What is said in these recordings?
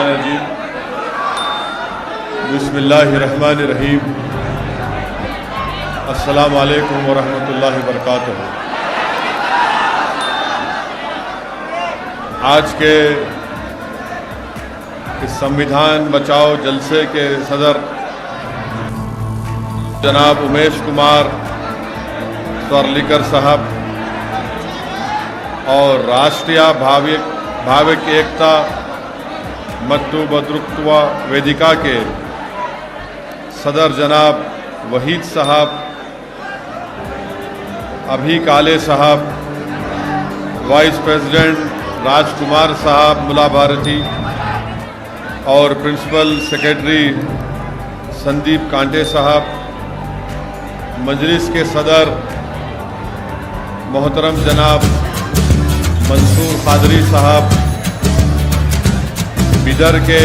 الشیطان الرجیم بسم اللہ الرحمن الرحیم السلام علیکم ورحمۃ اللہ وبرکاتہ۔ آج کے اس سنویدھان بچاؤ جلسے کے صدر جناب امیش کمار سورلیکر صاحب اور راشٹریہ بھاوک ایکتا متو بدرکتوا ویدکا کے صدر جناب وحید صاحب، ابھی کالے صاحب، وائس پریزیڈنٹ راج کمار صاحب ملا بھارتی اور پرنسپل سیکرٹری سندیپ کانٹے صاحب، مجلس کے صدر محترم جناب منصور قادری صاحب، بیدر کے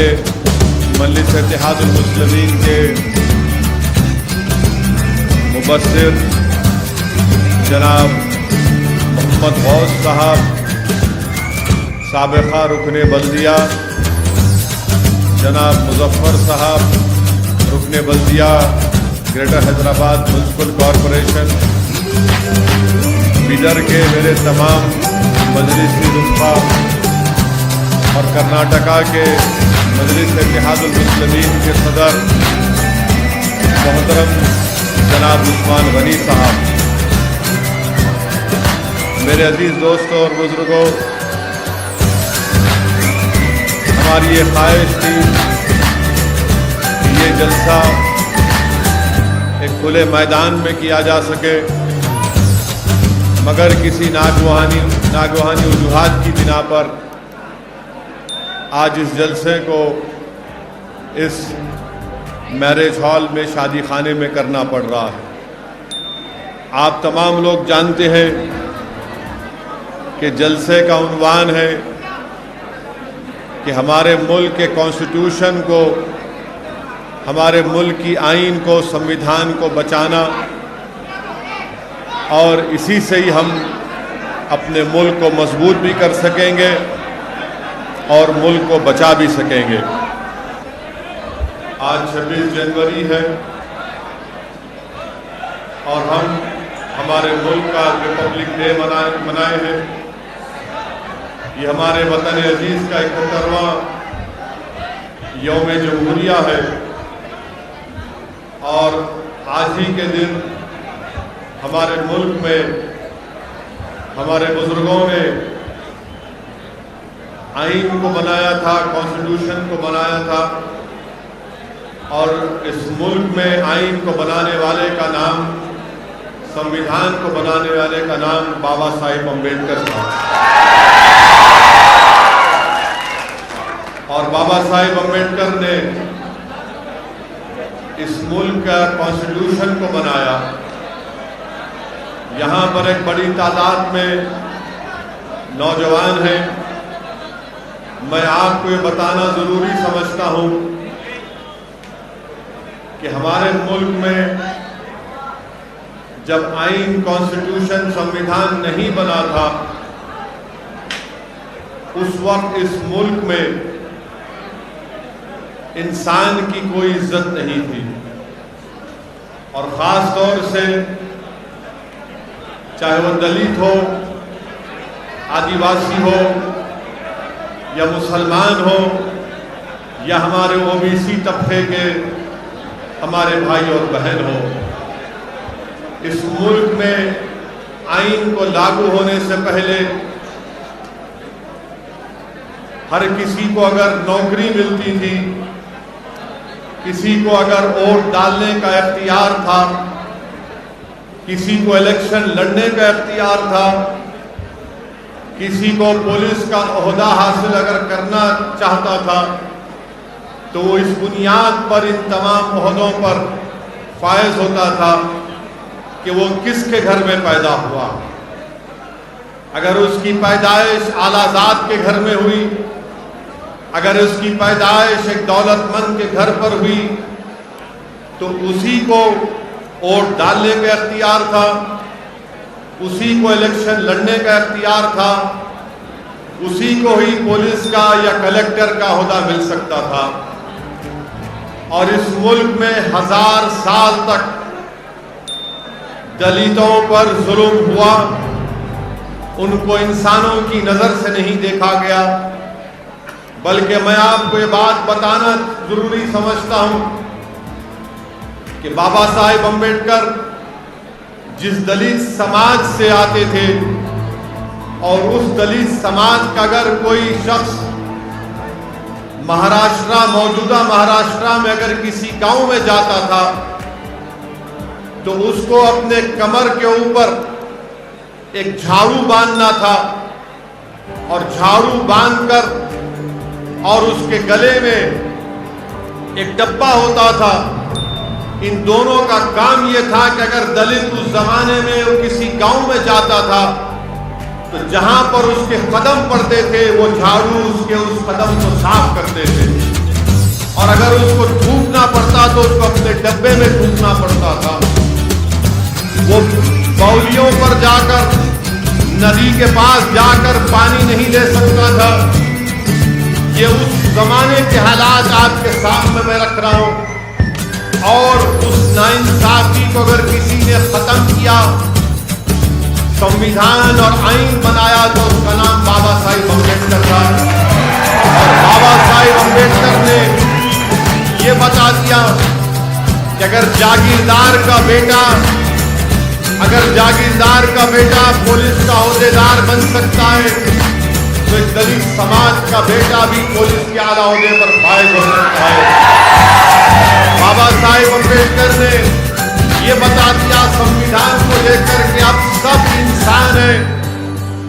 مجلس اتحاد المسلمین کے مبصر جناب محمد غوث صاحب، سابقہ رکن بلدیہ جناب مظفر صاحب، رکن بلدیہ greater Hyderabad municipal corporation, Bidar کے میرے تمام مجلسی رفقا اور کرناٹکا کے مجلس اتحاد المسلمین کے صدر محترم جناب عثمان غنی صاحب، میرے عزیز دوستوں اور بزرگوں، ہماری یہ خواہش تھی کہ یہ جلسہ ایک کھلے میدان میں کیا جا سکے، مگر کسی ناگہانی وجوہات کی بنا پر آج اس جلسے کو اس میرج ہال میں شادی خانے میں کرنا پڑ رہا ہے۔ آپ تمام لوگ جانتے ہیں کہ جلسے کا عنوان ہے کہ ہمارے ملک کے کانسٹیٹیوشن کو، ہمارے ملک کی آئین کو، سنویدھان کو بچانا، اور اسی سے ہی ہم اپنے ملک کو مضبوط بھی کر سکیں گے اور ملک کو بچا بھی سکیں گے۔ آج 26 جنوری ہے اور ہم ہمارے ملک کا ریپبلک ڈے منائے ہیں۔ یہ ہمارے وطن عزیز کا 71واں یوم جمہوریہ ہے، اور آج ہی کے دن ہمارے ملک میں ہمارے بزرگوں نے آئین کو بنایا تھا، کانسٹیٹیوشن کو بنایا تھا، اور اس ملک میں آئین کو بنانے والے کا نام، سنویدھان کو بنانے والے کا نام بابا صاحب امبیڈکر تھا، اور بابا صاحب امبیڈکر نے اس ملک کا کانسٹیٹیوشن کو بنایا۔ یہاں پر ایک بڑی تعداد میں نوجوان ہیں۔ میں آپ کو یہ بتانا ضروری سمجھتا ہوں کہ ہمارے ملک میں جب آئین، کانسٹیٹیوشن، سنویدھان نہیں بنا تھا، اس وقت اس ملک میں انسان کی کوئی عزت نہیں تھی، اور خاص طور سے چاہے وہ دلت ہو، آدیواسی ہو، یا مسلمان ہو، یا ہمارے OBC طبقے کے ہمارے بھائی اور بہن ہو، اس ملک میں آئین کو لاگو ہونے سے پہلے ہر کسی کو اگر نوکری ملتی تھی، کسی کو اگر ووٹ ڈالنے کا اختیار تھا، کسی کو الیکشن لڑنے کا اختیار تھا، کسی کو پولیس کا عہدہ حاصل اگر کرنا چاہتا تھا، تو وہ اس بنیاد پر ان تمام عہدوں پر فائز ہوتا تھا کہ وہ کس کے گھر میں پیدا ہوا۔ اگر اس کی پیدائش اعلیٰ ذات کے گھر میں ہوئی، اگر اس کی پیدائش ایک دولت مند کے گھر پر ہوئی، تو اسی کو ووٹ ڈالنے کا اختیار تھا، اسی کو الیکشن لڑنے کا اختیار تھا، اسی کو ہی پولیس کا یا کلیکٹر کا عہدہ مل سکتا تھا، اور اس ملک میں 1000 سال تک دلتوں پر ظلم ہوا، ان کو انسانوں کی نظر سے نہیں دیکھا گیا، بلکہ میں آپ کو یہ بات بتانا ضروری سمجھتا ہوں کہ بابا صاحب امبیڈکر جس دلت سماج سے آتے تھے، اور اس دلت سماج کا اگر کوئی شخص موجودہ مہاراشٹرا میں اگر کسی گاؤں میں جاتا تھا تو اس کو اپنے کمر کے اوپر ایک جھاڑو باندھنا تھا، اور جھاڑو باندھ کر اور اس کے گلے میں ایک ڈبہ ہوتا تھا۔ ان دونوں کا کام یہ تھا کہ اگر دلت اس زمانے میں وہ کسی گاؤں میں جاتا تھا تو جہاں پر اس کے قدم پڑتے تھے وہ جھاڑو اس کے اس قدم کو صاف کرتے تھے، اور اگر اس کو تھوکنا پڑتا تو اس کو اپنے ڈبے میں تھوکنا پڑتا تھا۔ وہ باولیوں پر جا کر، ندی کے پاس جا کر پانی نہیں لے سکتا تھا۔ یہ اس زمانے کے حالات آپ کے سامنے میں رکھ رہا ہوں، اور اس ناانصافی کو اگر کسی نے ختم کیا، سمویدھان اور آئین بنایا، تو اس کا نام بابا صاحب امبیڈکر تھا۔ اور بابا صاحب امبیڈکر نے یہ بتا دیا کہ اگر جاگیردار کا بیٹا پولیس کا عہدیدار بن سکتا ہے تو ایک دلت سماج کا بیٹا بھی پولیس کے اعلیٰ عہدے پر فائز ہو سکتا ہے۔ بابا صاحب امبیڈکر نے یہ بتا دیا سمویدھان کو لے کر کہ اب سب انسان ہیں،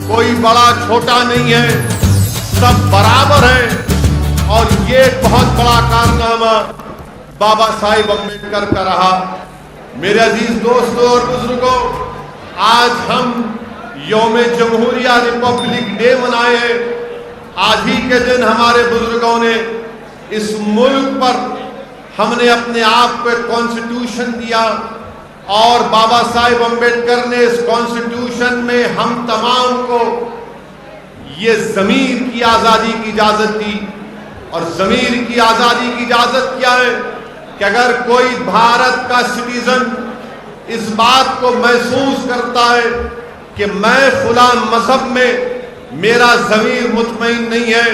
کوئی بڑا چھوٹا نہیں ہے، سب برابر ہیں، اور یہ ایک بہت بڑا کارنامہ بابا صاحب امبیڈکر کا رہا۔ میرے عزیز دوستوں اور بزرگوں، آج ہم یوم جمہوریہ ریپبلک ڈے منائے ہیں۔ آج ہی کے دن ہمارے بزرگوں نے اس ملک پر، ہم نے اپنے آپ کو ایک کانسٹیٹیوشن دیا، اور بابا صاحب امبیڈکر نے اس کانسٹیٹیوشن میں ہم تمام کو یہ ضمیر کی آزادی کی اجازت دی۔ اور ضمیر کی آزادی کی اجازت کیا ہے کہ اگر کوئی بھارت کا سٹیزن اس بات کو محسوس کرتا ہے کہ میں فلاں مذہب میں میرا ضمیر مطمئن نہیں ہے،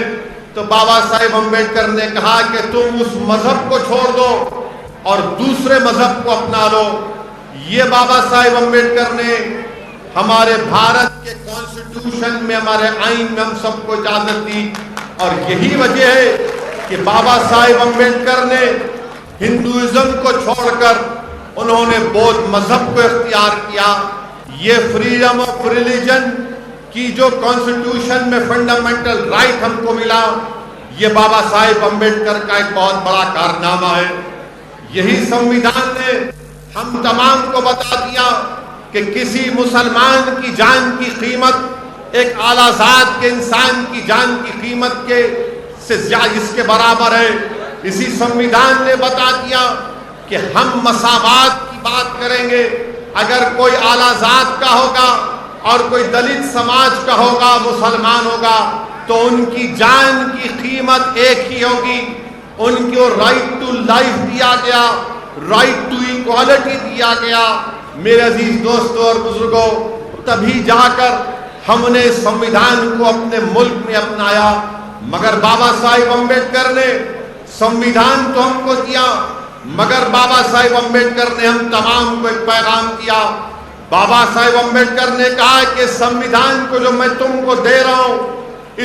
تو بابا صاحب امبیڈکر نے کہا کہ تم اس مذہب کو چھوڑ دو اور دوسرے مذہب کو اپنا لو۔ یہ بابا صاحب امبیڈکر نے ہمارے بھارت کے کانسٹیٹیوشن میں، ہمارے آئین میں ہم سب کو اجازت دی، اور یہی وجہ ہے کہ بابا صاحب امبیڈکر نے ہندوازم کو چھوڑ کر انہوں نے بودھ مذہب کو اختیار کیا۔ یہ فریڈم آف ریلیجن کی جو کانسٹیٹیوشن میں فنڈامنٹل رائٹ ہم کو ملا، یہ بابا صاحب امبیڈکر کا ایک بہت بڑا کارنامہ ہے۔ یہی سمویدھان نے ہم تمام کو بتا دیا کہ کسی مسلمان کی جان کی قیمت ایک اعلیٰ ذات کے انسان کی جان کی قیمت سے زیادہ اس کے برابر ہے۔ اسی سمویدھان نے بتا دیا کہ ہم مساوات کی بات کریں گے۔ اگر کوئی اعلیٰ ذات کا ہوگا اور کوئی دلت سماج کا ہوگا، مسلمان ہوگا، تو ان کی جان کی قیمت ایک ہی ہوگی۔ ان کو رائٹ ٹو لائف دیا گیا، رائٹ ٹو ایکوالٹی دیا گیا۔ میرے عزیز دوستوں اور بزرگوں، تبھی جا کر ہم نے سمویدھان کو اپنے ملک میں اپنایا۔ مگر بابا صاحب امبیڈکر نے سمویدھان تو ہم کو دیا، مگر بابا صاحب امبیڈکر نے ہم تمام کو ایک پیغام دیا۔ بابا صاحب امبیڈکر نے کہا کہ سمویدھان کو جو میں تم کو دے رہا ہوں،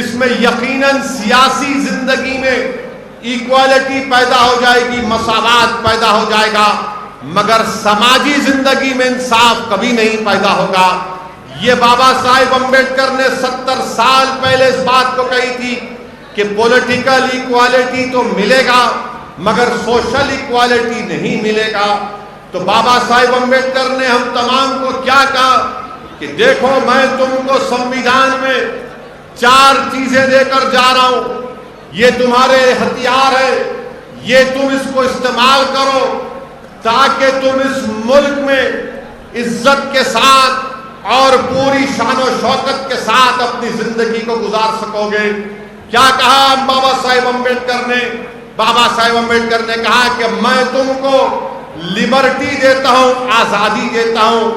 اس میں یقیناً سیاسی زندگی میں ایکوالٹی پیدا ہو جائے گی، مساوات پیدا ہو جائے گا، مگر سماجی زندگی میں انصاف کبھی نہیں پیدا ہوگا۔ یہ بابا صاحب امبیڈکر نے 70 سال پہلے اس بات کو کہی تھی کہ پولیٹیکل ایکوالٹی تو ملے گا مگر سوشل ایکوالٹی نہیں ملے گا۔ تو بابا صاحب امبیڈکر نے ہم تمام کو کیا کہا کہ دیکھو، میں تم کو سمویدھان میں 4 چیزیں دے کر جا رہا ہوں، یہ تمہارے ہتھیار ہے، یہ تم اس کو استعمال کرو تاکہ تم اس ملک میں عزت کے ساتھ اور پوری شان و شوکت کے ساتھ اپنی زندگی کو گزار سکو گے۔ کیا کہا بابا صاحب امبیڈکر نے؟ بابا صاحب امبیڈکر نے کہا کہ میں تم کو لبرٹی دیتا ہوں، آزادی دیتا ہوں،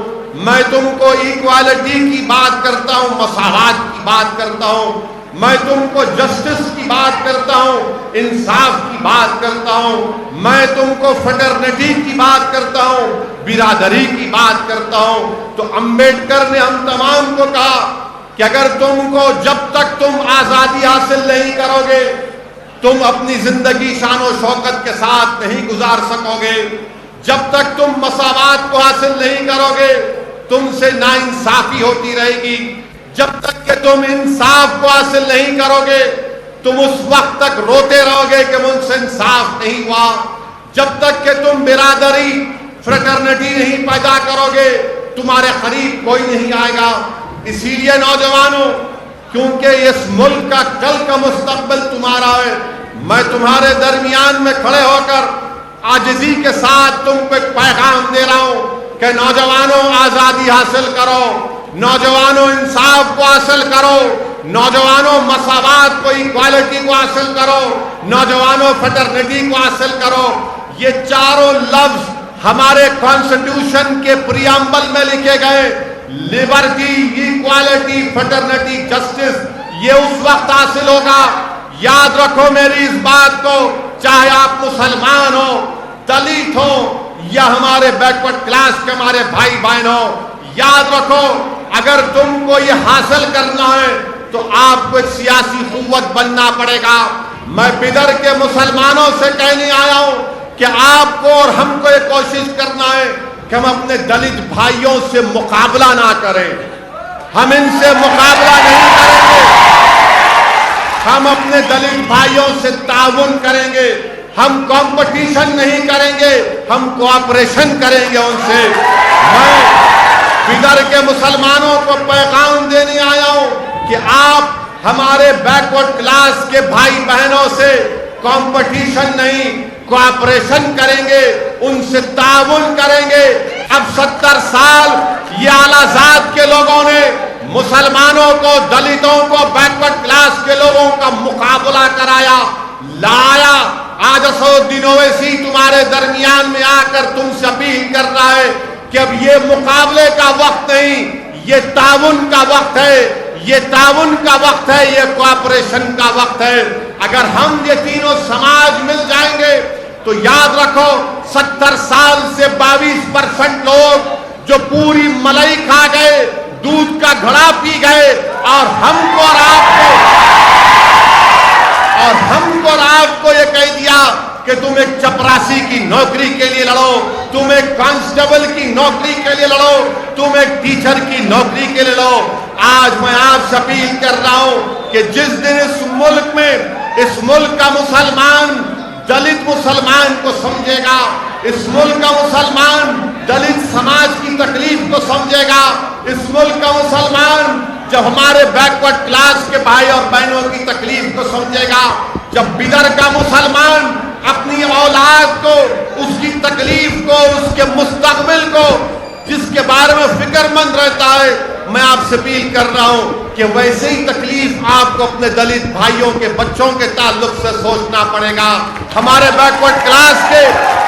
میں تم کو ایکوالٹی کی بات کرتا ہوں، مساوات کی بات کرتا ہوں، میں تم کو جسٹس کی بات کرتا ہوں، انصاف کی بات کرتا ہوں، میں تم کو فٹرنیٹی کی بات کرتا ہوں، برادری کی بات کرتا ہوں۔ تو امبیڈکر نے ہم تمام کو کہا کہ اگر تم کو جب تک تم آزادی حاصل نہیں کرو گے، تم اپنی زندگی شان و شوکت کے ساتھ نہیں گزار سکو گے، جب تک تم مساوات کو حاصل نہیں کرو گے تم سے ناانصافی ہوتی رہے گی، جب تک کہ تم انصاف کو حاصل نہیں کرو گے تم اس وقت تک روتے رہو گے کہ مجھ سے انصاف نہیں ہوا، جب تک کہ تم برادری فریٹرنیٹی نہیں پیدا کرو گے تمہارے قریب کوئی نہیں آئے گا۔ اسی لیے نوجوانوں، کیونکہ اس ملک کا کل کا مستقبل تمہارا ہے، میں تمہارے درمیان میں کھڑے ہو کر عاجزی کے ساتھ تم کو ایک پیغام دے رہا ہوں کہ نوجوانوں آزادی حاصل کرو، نوجوانوں انصاف کو حاصل کرو، نوجوانوں مساوات کو، ایکوالٹی کو حاصل کرو، نوجوانوں فٹرنیٹی کو حاصل کرو۔ یہ چاروں لفظ ہمارے کانسٹیٹیوشن کے پریامبل میں لکھے گئے، لبرٹی، ایکوالٹی، فٹرنیٹی، جسٹس، یہ اس وقت حاصل ہوگا، یاد رکھو میری اس بات کو، چاہے آپ مسلمان ہو، دلت ہو یا ہمارے بیکورڈ کلاس کے ہمارے بھائی بہن ہو، یاد رکھو اگر تم کو یہ حاصل کرنا ہے تو آپ کو ایک سیاسی قوت بننا پڑے گا۔ میں بدر کے مسلمانوں سے کہنے آیا ہوں کہ آپ کو اور ہم کو یہ کوشش کرنا ہے کہ ہم اپنے دلت بھائیوں سے مقابلہ نہ کریں، ہم ان سے مقابلہ نہیں کریں گے، ہم اپنے دلت بھائیوں سے تعاون کریں گے، ہم کمپٹیشن نہیں کریں گے، ہم کوآپریشن کریں گے ان سے۔ میں بدر کے مسلمانوں کو پیغام دینے آیا ہوں کہ آپ ہمارے بیکورڈ کلاس کے بھائی بہنوں سے کمپٹیشن نہیں، کوآپریشن کریں گے، ان سے تعاون کریں گے۔ اب 70 سال یہ اعلیٰ ذات کے لوگوں نے مسلمانوں کو، دلتوں کو، بیکورڈ کلاس کے لوگوں کا مقابلہ کرایا، لایا۔ آج اسدالدین اویسی تمہارے درمیان میں آ کر تم سے اپیل کر رہا ہے کہ اب یہ مقابلے کا وقت نہیں، یہ تعاون کا وقت ہے، یہ تعاون کا وقت ہے، یہ کوآپریشن کا وقت ہے۔ اگر ہم یہ تینوں سماج مل جائیں گے تو یاد رکھو 70 سال سے 22% لوگ جو پوری ملائی کھا گئے، دودھ کا گھڑا پی گئے، اور ہم کو اور آپ کو یہ کہہ دیا کہ تم ایک چپراسی کی نوکری کے لیے لڑو، تم ایک کانسٹیبل کی نوکری کے لیے لڑو، تم ایک ٹیچر کی نوکری کے لیے لڑو۔ آج میں آپ سے اپیل کر رہا ہوں کہ جس دن اس ملک میں، اس ملک کا مسلمان دلت مسلمان کو سمجھے گا، اس ملک کا مسلمان دلت سماج کی تکلیف کو سمجھے گا، اس ملک کا مسلمان جب ہمارے بیکورڈ کلاس کے بھائی اور بہنوں کی تکلیف کو سمجھے گا، جب بدر کا مسلمان اپنی اولاد کو، اس کی تکلیف کو، اس کے مستقبل کو، جس کے بارے میں فکر مند رہتا ہے، میں آپ سے اپیل کر رہا ہوں کہ ویسے ہی تکلیف آپ کو اپنے دلت بھائیوں کے بچوں کے تعلق سے سوچنا پڑے گا، ہمارے بیکورڈ کلاس کے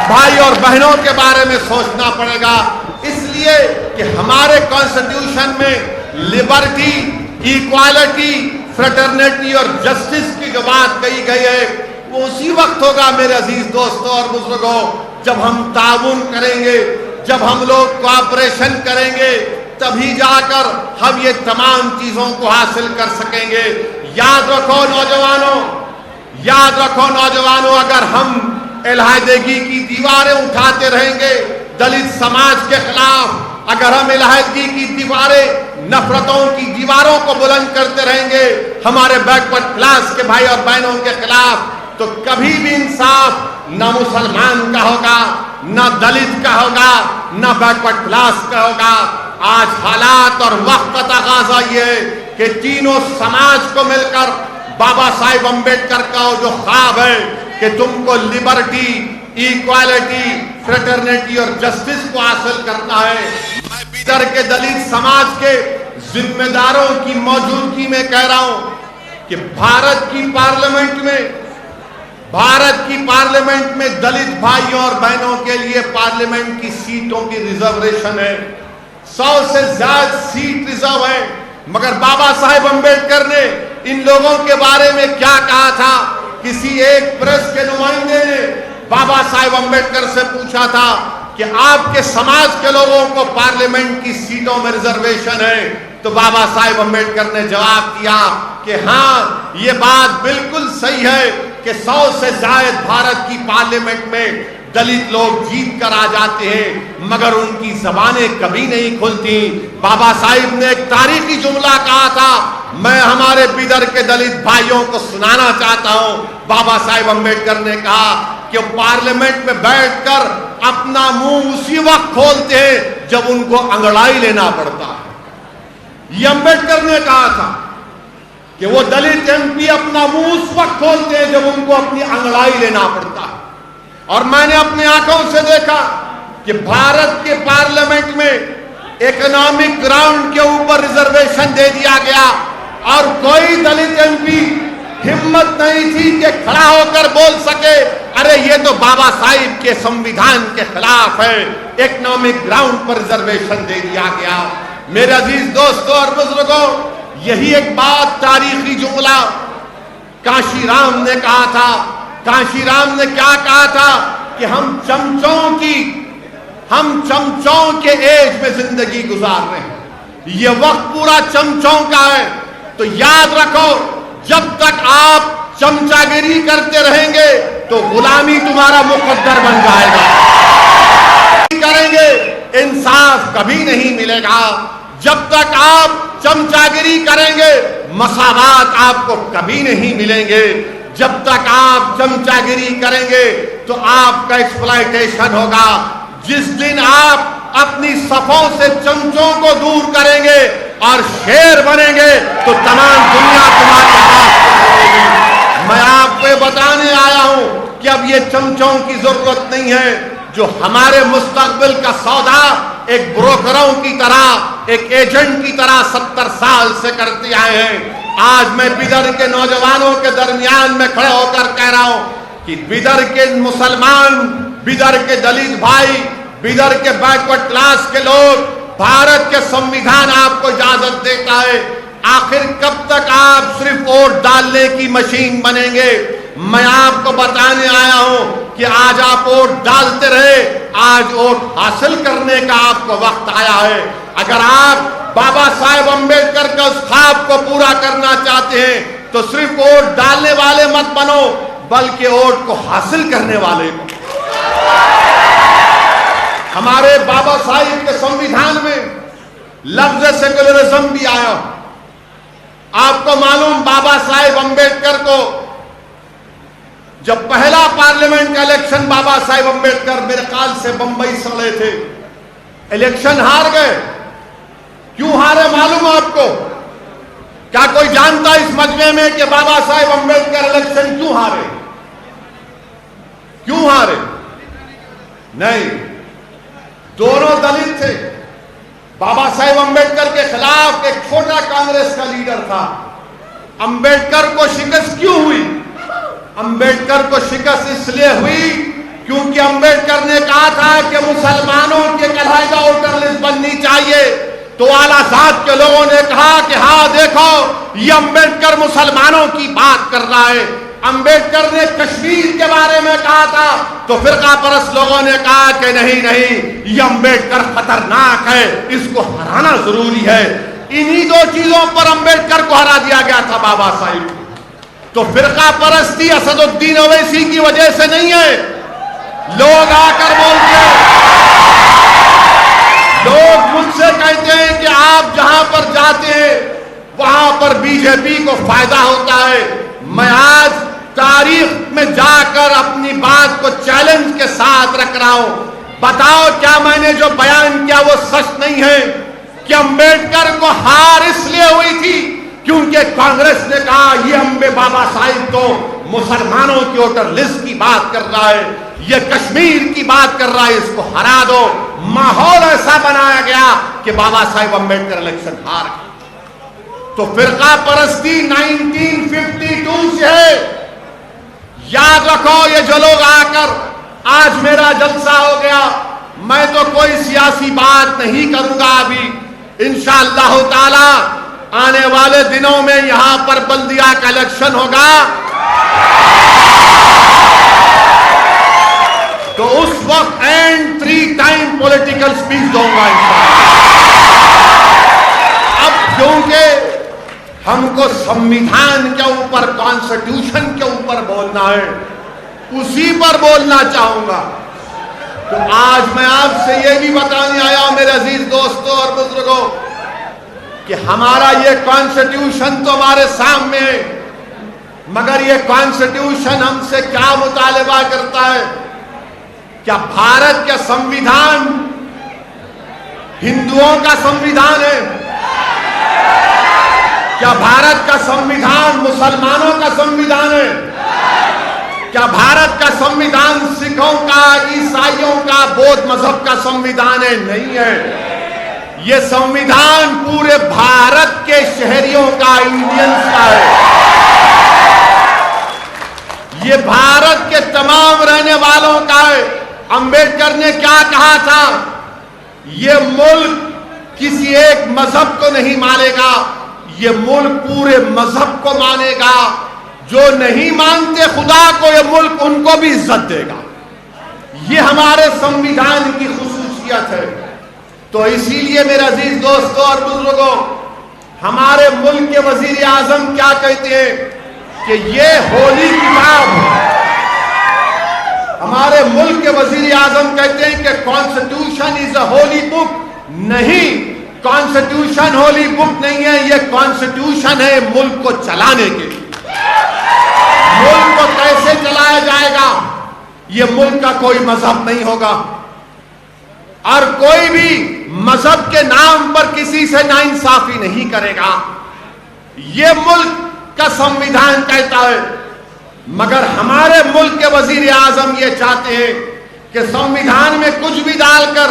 بھائی اور بہنوں کے بارے میں سوچنا پڑے گا، اس لیے کہ ہمارے کانسٹیٹیوشن میں لبرٹی، ایکوالٹی، فریٹرنیٹی اور جسٹس کی جو بات کہی گئی ہے وہ اسی وقت ہوگا میرے عزیز دوستوں اور بزرگوں جب ہم تعاون کریں گے، جب ہم لوگ کوآپریشن کریں گے، تبھی جا کر ہم یہ تمام چیزوں کو حاصل کر سکیں گے۔ یاد رکھو نوجوانوں، یاد رکھو نوجوانوں، اگر ہم علیحدگی کی دیواریں اٹھاتے رہیں گے دلت سماج کے خلاف، اگر ہم علیحدگی کی دیواریں، نفرتوں کی دیواروں کو بلند کرتے رہیں گے ہمارے بیکورڈ کلاس کے بھائی اور بہنوں کے خلاف، تو کبھی بھی انصاف نہ مسلمان کا ہوگا، نہ دلت کا ہوگا، نہ بیکورڈ کلاس کا ہوگا۔ آج حالات اور وقت کا تقاضا یہ ہے کہ تینوں سماج کو مل کر بابا صاحب امبیڈکر کا جو خواب ہے کہ تم کو لبرٹی، ایکوالٹی، فریٹرنیٹی اور جسٹس کو حاصل کرنا ہے، بیدر کے دلت سماج کے ذمہ داروں کی موجودگی میں کہہ رہا ہوں کہ بھارت کی پارلیمنٹ میں دلت بھائیوں اور بہنوں کے لیے پارلیمنٹ کی سیٹوں کی ریزرویشن ہے. 100 سے زیادہ سیٹ ریزرو ہے. مگر بابا صاحب امبیڈکر نے ان لوگوں کے بارے میں کیا کہا تھا؟ کسی ایک پریس کے نمائندے نے بابا صاحب امبیڈکر سے پوچھا تھا کہ آپ کے سماج کے لوگوں کو پارلیمنٹ کی سیٹوں میں ریزرویشن ہے. تو بابا صاحب امبیڈکر نے جواب دیا کہ ہاں یہ بات بالکل صحیح ہے کہ 100 سے زائد بھارت کی پارلیمنٹ میں دلت لوگ جیت کر آ جاتے ہیں مگر ان کی زبانیں کبھی نہیں کھلتی. بابا صاحب نے ایک تاریخی جملہ کہا تھا، میں ہمارے بیدر کے دلت بھائیوں کو سنانا چاہتا ہوں. بابا صاحب امبیڈکر نے کہا کہ پارلیمنٹ میں بیٹھ کر اپنا منہ اسی وقت کھولتے ہیں جب ان کو انگڑائی لینا پڑتا ہے. یہ امبیڈکر نے کہا تھا کہ وہ دلت ایم پی اپنا منہ اس وقت کھولتے ہیں جب ان کو اپنی انگڑائی لینا پڑتا ہے. اور میں نے اپنی آنکھوں سے دیکھا کہ بھارت کے پارلیمنٹ میں اکنامک گراؤنڈ کے اوپر ریزرویشن دے دیا گیا اور کوئی دلت ایم پی ہمت نہیں تھی کہ کھڑا ہو کر بول سکے ارے یہ تو بابا صاحب کے سمویدھان کے خلاف ہے، اکنامک گراؤنڈ پر ریزرویشن دے دیا گیا. میرے عزیز دوستوں اور بزرگوں، یہی ایک بات تاریخی جملہ کانشی رام نے کہا تھا. کانشی رام نے کیا کہا تھا کہ ہم چمچوں کے ایج میں زندگی گزار رہے ہیں. یہ وقت پورا چمچوں کا ہے. تو یاد رکھو جب تک آپ چمچا گیری کرتے رہیں گے تو غلامی تمہارا مقدر بن جائے گا. کریں گے انصاف کبھی نہیں ملے گا. جب تک آپ چمچا گیری کریں گے مساوات آپ کو کبھی نہیں ملیں گے. جب تک آپ چمچا گیری کریں گے تو آپ کا ایکسپلائٹیشن ہوگا. جس دن آپ اپنی صفوں سے چمچوں کو دور کریں گے اور شیر بنیں گے تو تمام دنیا تمہارے ہاتھ میں ہوگی. میں آپ کو بتانے آیا ہوں کہ اب یہ چمچوں کی ضرورت نہیں ہے. جو ہمارے مستقبل کا سودا ایک بروکروں کی طرح، ایک ایجنٹ کی طرح 70 سال سے کرتے آئے ہیں، آج میں بیدر کے نوجوانوں کے درمیان میں کھڑے ہو کر کہہ رہا ہوں کہ بیدر کے مسلمان، بیدر کے دلت بھائی، بیدر کے بیکورڈ کلاس کے لوگ، بھارت کے سمویدھان آپ کو اجازت دیتا ہے. آخر کب تک آپ صرف ووٹ ڈالنے کی مشین بنیں گے؟ میں آپ کو بتانے آیا ہوں کہ آج آپ ووٹ ڈالتے رہے، آج ووٹ حاصل کرنے کا آپ کو وقت آیا ہے. اگر آپ بابا صاحب امبیڈکر کا اس خواب کو پورا کرنا چاہتے ہیں تو صرف ووٹ ڈالنے والے مت بنو بلکہ ووٹ کو حاصل کرنے والے بنو. ہمارے بابا صاحب کے سمویدھان میں لفظ سیکولرزم بھی آیا. آپ کو معلوم بابا صاحب امبیڈکر کو جب پہلا پارلیمنٹ کا الیکشن بابا صاحب امبیڈکر میرے خیال سے بمبئی سے لڑے تھے، الیکشن ہار گئے. کیوں ہارے معلوم آپ کو؟ کیا کوئی جانتا اس مجمع میں کہ بابا صاحب امبیڈکر الیکشن کیوں ہارے؟ کیوں ہارے؟ نہیں، دونوں دلت تھے. بابا صاحب امبیڈکر کے خلاف ایک چھوٹا کانگریس کا لیڈر تھا. امبیڈکر کو شکست کیوں ہوئی؟ امبیڈکر کو شکست اس لیے ہوئی کیونکہ امبیڈکر نے کہا تھا کہ مسلمانوں کے علیحدہ ووٹر لسٹ بننی چاہیے. تو اعلیٰ ذات کے لوگوں نے کہا کہ ہاں دیکھو یہ امبیڈکر مسلمانوں کی بات کر رہا ہے. امبیڈکر نے کشمیر کے بارے میں کہا تھا تو فرقہ پرست لوگوں نے کہا کہ نہیں یہ امبیڈکر خطرناک ہے، اس کو ہرانا ضروری ہے. انہی دو چیزوں پر امبیڈکر کو ہرا دیا گیا تھا بابا صاحب. تو فرقہ پرستی اسد الدین اویسی کی وجہ سے نہیں ہے. لوگ آ کر بولتے ہیں، لوگ مجھ سے کہتے ہیں کہ آپ جہاں پر جاتے ہیں وہاں پر بی جے پی کو فائدہ ہوتا ہے. میں آج تاریخ میں جا کر اپنی بات کو چیلنج کے ساتھ رکھ رہا ہوں. بتاؤ کیا میں نے جو بیان کیا وہ سچ نہیں ہے کہ امبیڈکر کو ہار اس لیے ہوئی تھی کیونکہ کانگریس نے کہا یہ بابا بابا صاحب تو مسلمانوں کی ووٹر لسٹ کی بات کر رہا ہے، یہ کشمیر کی بات کر رہا ہے، اس کو ہرا دو۔ ماحول ایسا بنایا گیا کہ بابا صاحب امبیڈکر الیکشن ہار گئے۔ تو فرقہ پرستی 1952 سے ہے۔ یاد رکھو، یہ جو لوگ آ کر آج میرا جلسہ ہو گیا، میں تو کوئی سیاسی بات نہیں کروں گا ابھی، انشاءاللہ تعالی آنے والے دنوں میں یہاں پر بلدیہ کا الیکشن ہوگا تو اس وقت اینڈ 3 ٹائم پولیٹیکل سپیچ دوں گا انشاءاللہ۔ اب کیونکہ ہم کو سنویدھان کے اوپر، کانسٹیٹیوشن کے اوپر بولنا ہے، اسی پر بولنا چاہوں گا، تو آج میں آپ سے یہ بھی بتانے آیا میرے عزیز دوستوں اور بزرگوں کہ ہمارا یہ کانسٹیٹیوشن تو ہمارے سامنے ہے، مگر یہ کانسٹیٹیوشن ہم سے کیا مطالبہ کرتا ہے؟ کیا بھارت کا سنویدھان ہندوؤں کا سنویدھان ہے؟ کیا بھارت کا سنویدھان مسلمانوں کا سنویدھان ہے؟ کیا بھارت کا سنویدھان سکھوں کا، عیسائیوں کا، بودھ مذہب کا سنویدھان ہے؟ نہیں ہے۔ یہ سنویدھان پورے بھارت کے شہریوں کا، انڈینز کا ہے۔ یہ بھارت کے تمام رہنے والوں کا ہے۔ امبیڈکر نے کیا کہا تھا؟ یہ ملک کسی ایک مذہب کو نہیں مانے گا، یہ ملک پورے مذہب کو مانے گا۔ جو نہیں مانتے خدا کو، یہ ملک ان کو بھی عزت دے گا۔ یہ ہمارے سنویدھان کی خصوصیت ہے۔ تو اسی لیے میرے عزیز دوستوں اور بزرگوں، ہمارے ملک کے وزیر اعظم کیا کہتے ہیں کہ یہ ہولی کتاب ہے۔ ہمارے ملک کے وزیر اعظم کہتے ہیں کہ کانسٹیٹیوشن از اے ہولی بک۔ نہیں، کانسٹیٹیوشن ہولی بک نہیں ہے، یہ کانسٹیٹیوشن ہے ملک کو چلانے کے لیے۔ ملک کو کیسے چلایا جائے گا؟ یہ ملک کا کوئی مذہب نہیں ہوگا، اور کوئی بھی مذہب کے نام پر کسی سے ناانصافی نہیں کرے گا۔ یہ ملک کا سنویدھان کہتا ہے، مگر ہمارے ملک کے وزیر اعظم یہ چاہتے ہیں کہ سنویدھان میں کچھ بھی ڈال کر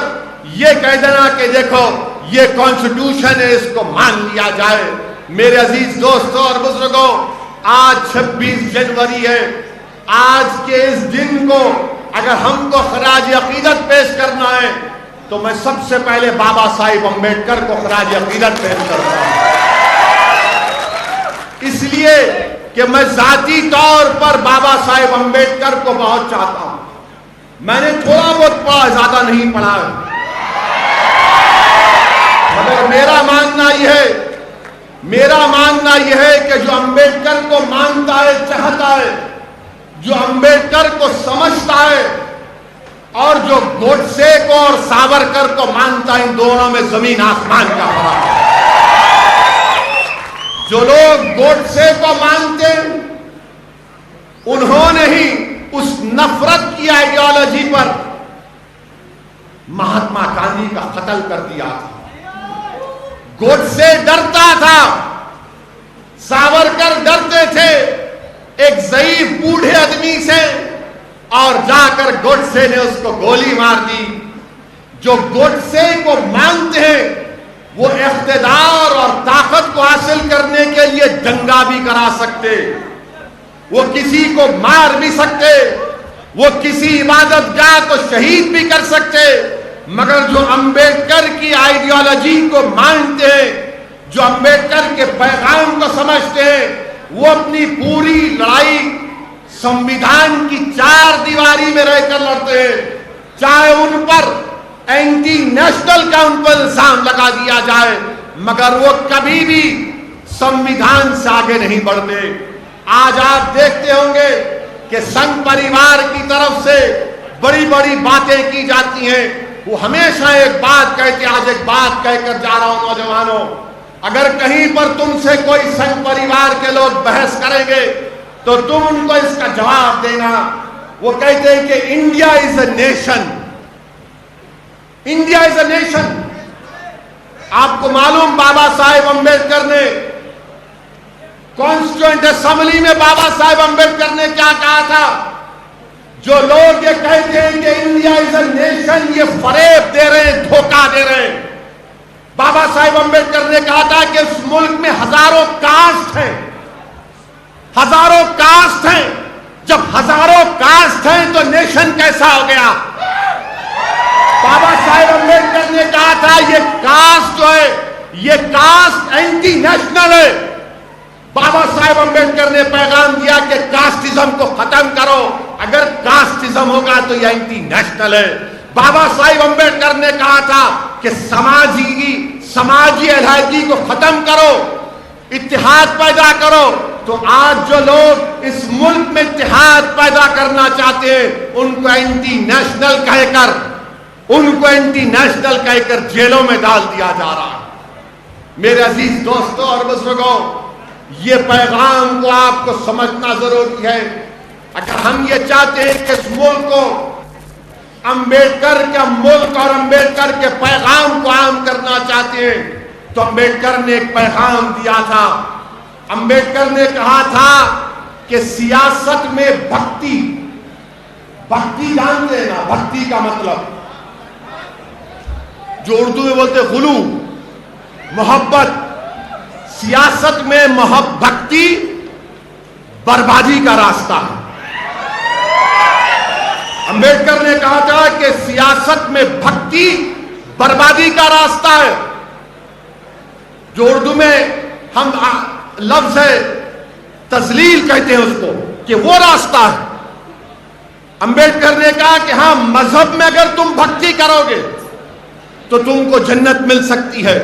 یہ کہہ دینا کہ دیکھو یہ کانسٹیٹیوشن ہے، اس کو مان لیا جائے۔ میرے عزیز دوستوں اور بزرگوں، آج 26 جنوری ہے۔ آج کے اس دن کو اگر ہم کو خراج عقیدت پیش کرنا ہے تو میں سب سے پہلے بابا صاحب امبیڈکر کو خراج عقیدت پیش کرتا ہوں، اس لیے کہ میں ذاتی طور پر بابا صاحب امبیڈکر کو بہت چاہتا ہوں۔ میں نے تھوڑا بہت پڑھا، زیادہ نہیں پڑھا ہے، مگر میرا ماننا یہ ہے کہ جو امبیڈکر کو مانتا ہے، چاہتا ہے، جو امبیڈکر کو سمجھتا ہے، اور جو گوڈسے کو اور ساورکر کو مانتا ہے، ان دونوں میں زمین آسمان کا فرق ہے۔ جو لوگ گوڈسے کو مانتے ہیں، انہوں نے ہی اس نفرت کی آئیڈیالوجی پر مہاتما گاندھی کا قتل کر دیا تھا۔ گوڈسے ڈرتا تھا، ساورکر ڈرتے تھے ایک ضعیف بوڑھے آدمی سے، اور جا کر گوڈسے نے اس کو گولی مار دی۔ جو گوڈسے کو مانتے ہیں وہ اقتدار اور طاقت کو حاصل کرنے کے لیے دنگا بھی کرا سکتے، وہ کسی کو مار بھی سکتے، وہ کسی عبادت گاہ کو شہید بھی کر سکتے، مگر جو امبیڈکر کی آئیڈیالوجی کو مانتے ہیں، جو امبیڈکر کے پیغام کو سمجھتے ہیں، وہ اپنی پوری لڑائی سنویدھان کی 4 دیواری میں رہ کر لڑتے ہیں، چاہے ان پر اینٹی نیشنل کا ان پر الزام لگا دیا جائے، مگر وہ کبھی بھی سنویدھان سے آگے نہیں بڑھتے۔ آج آپ دیکھتے ہوں گے کہ سنگھ پریوار کی طرف سے بڑی بڑی باتیں کی جاتی ہیں، وہ ہمیشہ ایک بات کہتے، آج ایک بات کہہ کر جا رہا ہوں نوجوانوں، اگر کہیں پر تم سے کوئی سنگھ پریوار کے لوگ بحث کریں گے تو تم ان کو اس کا جواب دینا۔ وہ کہتے ہیں کہ India is a nation, India is a nation. آپ کو معلوم بابا صاحب امبیڈکر نے کانسٹیٹوئنٹ اسمبلی میں بابا صاحب امبیڈکر نے کیا کہا تھا؟ جو لوگ یہ کہتے ہیں کہ انڈیا از اے نیشن، یہ فریب دے رہے ہیں، دھوکہ دے رہے ہیں۔ بابا صاحب امبیڈکر نے کہا تھا کہ اس ملک میں ہزاروں کاسٹ ہیں، ہزاروں کاسٹ ہیں۔ جب ہزاروں کاسٹ ہیں تو نیشن کیسا ہو گیا؟ بابا صاحب امبیڈکر نے کہا تھا یہ کاسٹ جو ہے، یہ کاسٹ اینٹی نیشنل ہے۔ بابا صاحب امبیڈکر نے پیغام دیا کہ کاسٹزم کو ختم کرو، اگر کاسٹزم ہوگا تو یہ اینٹی نیشنل ہے۔ بابا صاحب امبیڈکر نے کہا تھا کہ سماجی علیحدگی کو ختم کرو، اتحاد پیدا کرو۔ تو آج جو لوگ اس ملک میں اتحاد پیدا کرنا چاہتے ہیں ان کو اینٹی نیشنل کہہ کر جیلوں میں ڈال دیا جا رہا ہے۔ میرے عزیز دوستوں اور بزرگوں، یہ پیغام کو آپ کو سمجھنا ضروری ہے۔ اگر ہم یہ چاہتے ہیں کہ اس ملک کو امبیڈکر کا ملک اور امبیڈکر کے پیغام کو عام کرنا چاہتے ہیں تو امبیڈکر نے ایک پیغام دیا تھا۔ امبیڈکر نے کہا تھا کہ سیاست میں بھکتی جانتے ہیں نا، بھکتی کا مطلب جو اردو میں بولتے غلو، محبت، سیاست میں بھکتی بربادی کا راستہ ہے۔ امبیڈکر نے کہا تھا کہ سیاست میں بھکتی بربادی کا راستہ ہے، جو اردو میں ہم لفظ ہے تذلیل کہتے ہیں اس کو، کہ وہ راستہ ہے۔ امبیڈکر نے کہا کہ ہاں، مذہب میں اگر تم بھکتی کرو گے تو تم کو جنت مل سکتی ہے،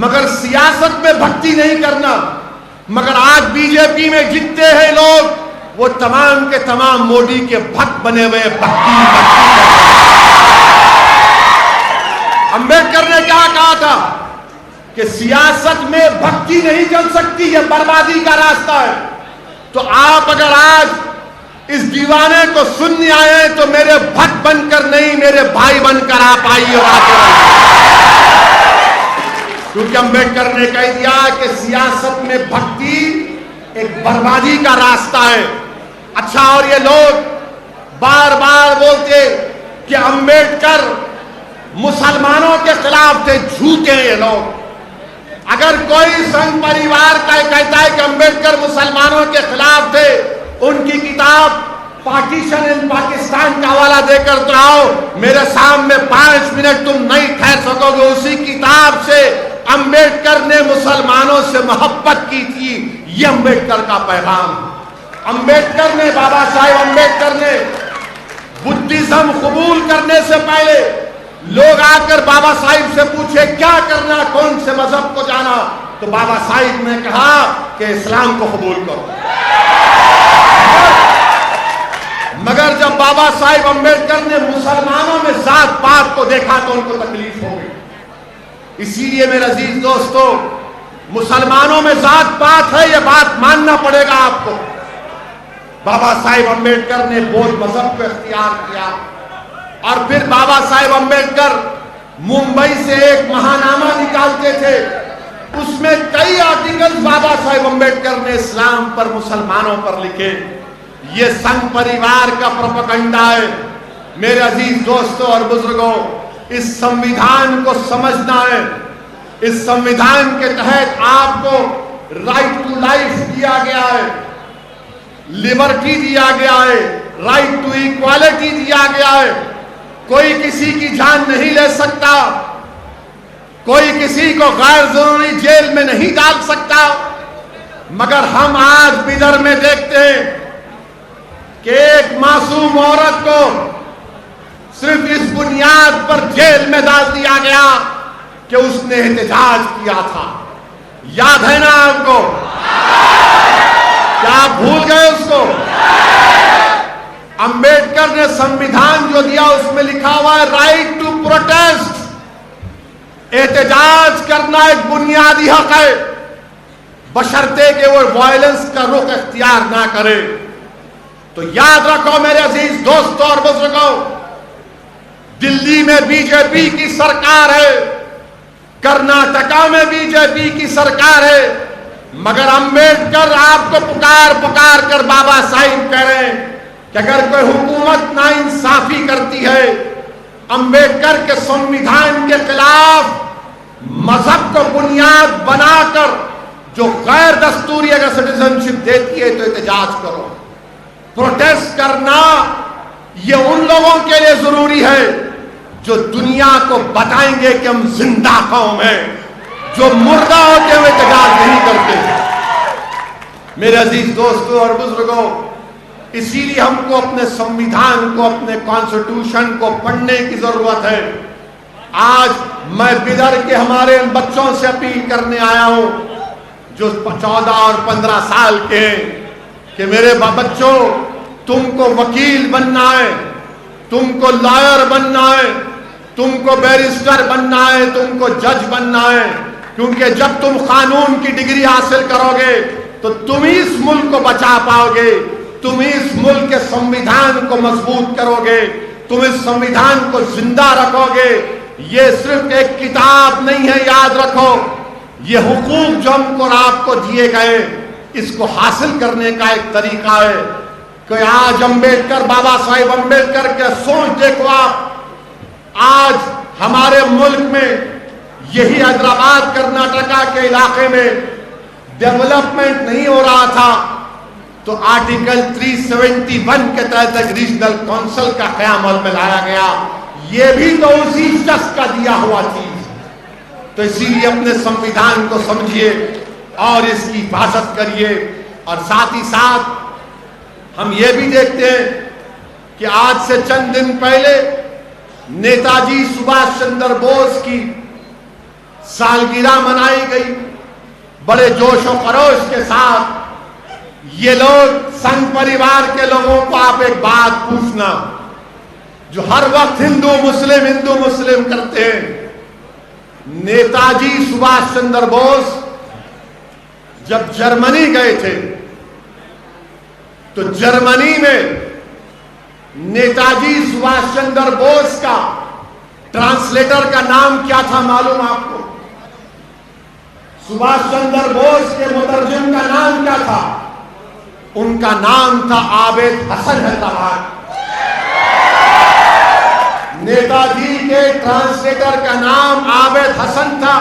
مگر سیاست میں بھکتی نہیں کرنا۔ مگر آج بی جے پی میں جتنے ہیں لوگ وہ تمام کے تمام مودی کے بھکت بنے ہوئے بھکتی۔ امبیڈکر نے کیا کہا تھا کہ سیاست میں بھکتی نہیں چل سکتی، یہ بربادی کا راستہ ہے۔ تو آپ اگر آج اس دیوانے کو سننے آئے ہیں تو میرے بھکت بن کر نہیں، میرے بھائی بن کر آپ آئیے اور آتے رہیے، کیونکہ امبیڈکر نے کہہ دیا کہ سیاست میں بھکتی ایک بربادی کا راستہ ہے۔ اچھا، اور یہ لوگ بار بار بولتے کہ امبیڈکر مسلمانوں کے خلاف تھے، جھوٹے ہیں یہ لوگ۔ اگر کوئی سنگھ پریوار کا کہتا ہے کہ امبیڈکر مسلمانوں کے خلاف تھے، ان کی کتاب پارٹیشن ان پاکستان کا حوالہ دے کر تو آؤ، میرے سامنے 5 منٹ تم نہیں ٹھہر سکو گے۔ اسی کتاب سے امبیڈکر نے مسلمانوں سے محبت کی تھی، یہ امبیڈکر کا پیغام۔ امبیڈکر نے، بابا صاحب امبیڈکر نے بدھزم قبول کرنے سے پہلے لوگ آ کر بابا صاحب سے پوچھے کیا کرنا، کون سے مذہب کو جانا، تو بابا صاحب نے کہا کہ اسلام کو قبول کرو۔ مگر جب بابا صاحب امبیڈکر نے مسلمانوں میں ذات پات کو دیکھا تو ان کو تکلیف ہو گئی۔ اسی لیے میرے عزیز دوستو، مسلمانوں میں ذات پات ہے، یہ بات ماننا پڑے گا آپ کو۔ بابا صاحب امبیڈکر نے بودھ مذہب کو اختیار کیا، اور پھر بابا صاحب امبیڈکر ممبئی سے ایک ماہنامہ نکالتے تھے، اس میں کئی آرٹیکل بابا صاحب امبیڈکر نے اسلام پر، مسلمانوں پر لکھے۔ یہ سنگھ پریوار کا پروپیگنڈا ہے۔ میرے عزیز دوستوں اور بزرگوں، اس سمویدھان کو سمجھنا ہے۔ اس سمویدھان کے تحت آپ کو رائٹ ٹو لائف دیا گیا ہے، لبرٹی دیا گیا ہے، رائٹ ٹو ایکوالٹی دیا گیا ہے۔ کوئی کسی کی جان نہیں لے سکتا، کوئی کسی کو غیر ضروری جیل میں نہیں ڈال سکتا۔ مگر ہم آج بدر میں دیکھتے ہیں کہ ایک معصوم عورت کو صرف اس بنیاد پر جیل میں ڈال دیا گیا کہ اس نے احتجاج کیا تھا۔ یاد ہے نا آپ کو؟ کیا آپ بھول گئے اس کو؟ امبیڈکر نے سمویدھان جو دیا اس میں لکھا ہوا ہے رائٹ ٹو پروٹیسٹ، احتجاج کرنا ایک بنیادی حق ہے، بشرطے کہ وہ وائلنس کا رخ اختیار نہ کرے۔ تو یاد رکھو میرے عزیز دوستوں اور بزرگوں، دلی میں بی جے پی کی سرکار ہے، کرناٹکا میں بی جے پی کی سرکار ہے، مگر امبیڈکر آپ کو پکار پکار کر بابا صاحب کہہ رہے ہیں کہ اگر کوئی حکومت ناانصافی کرتی ہے، امبیڈکر کے سنویدھان کے خلاف مذہب کو بنیاد بنا کر جو غیر دستوری اگر سٹیزن شپ دیتی ہے تو احتجاج کرو. پروٹیسٹ کرنا یہ ان لوگوں کے لیے ضروری ہے جو دنیا کو بتائیں گے کہ ہم زندہ قوم ہیں، جو مردہ ہوتے ہوئے احتجاج نہیں کرتے. میرے عزیز دوستوں اور بزرگوں، اسی لیے ہم کو اپنے سنویدھان کو، اپنے کانسٹیٹیوشن کو پڑھنے کی ضرورت ہے. آج میں بدر کے ہمارے ان بچوں سے اپیل کرنے آیا ہوں جو 14 اور 15 سال کے ہیں کہ میرے بچوں، تم کو وکیل بننا ہے، تم کو لائر بننا ہے، تم کو بیرسٹر بننا ہے، تم کو جج بننا ہے، کیونکہ جب تم قانون کی ڈگری حاصل کرو گے تو تم ہی اس ملک کو بچا پاؤ گے، تم ہی اس ملک کے سنویدھان کو مضبوط کرو گے، تم اس سنویدھان کو زندہ رکھو گے. یہ صرف ایک کتاب نہیں ہے، یاد رکھو، یہ حقوق جو ہم کو اور آپ کو دیے گئے اس کو حاصل کرنے کا ایک طریقہ ہے. کہ آج امبیڈکر، بابا صاحب امبیڈکر کے سوچ دیکھو آپ، آج ہمارے ملک میں یہی حیدرآباد کرناٹکا کے علاقے میں ڈیولپمنٹ نہیں ہو رہا تھا تو آرٹیکل 371 کے تحت ایک ریجنل کونسل کا قیام عمل میں لایا گیا. یہ بھی تو اسی شخص کا دیا ہوا چیز. تو اسی لیے اپنے سنویدھان کو سمجھیے اور اس کی حفاظت کریے. اور ساتھ ہی ساتھ ہم یہ بھی دیکھتے ہیں کہ آج سے چند دن پہلے نیتا جی سبھاش چندر بوس کی سالگرہ منائی گئی بڑے جوش و خروش کے ساتھ. یہ لوگ سنگھ پریوار کے لوگوں کو آپ ایک بات پوچھنا، جو ہر وقت ہندو مسلم کرتے ہیں. نیتا جی سبھاش چندر بوس جب جرمنی گئے تھے تو جرمنی میں نیتا جی سبھاش چندر بوس کا ٹرانسلیٹر کا نام کیا تھا معلوم آپ کو؟ سبھاش چندر بوس کے مترجم کا نام کیا تھا؟ ان کا نام تھا عابد حسن حیدرآباد. نیتا جی کے ٹرانسلیٹر کا نام عابد حسن تھا،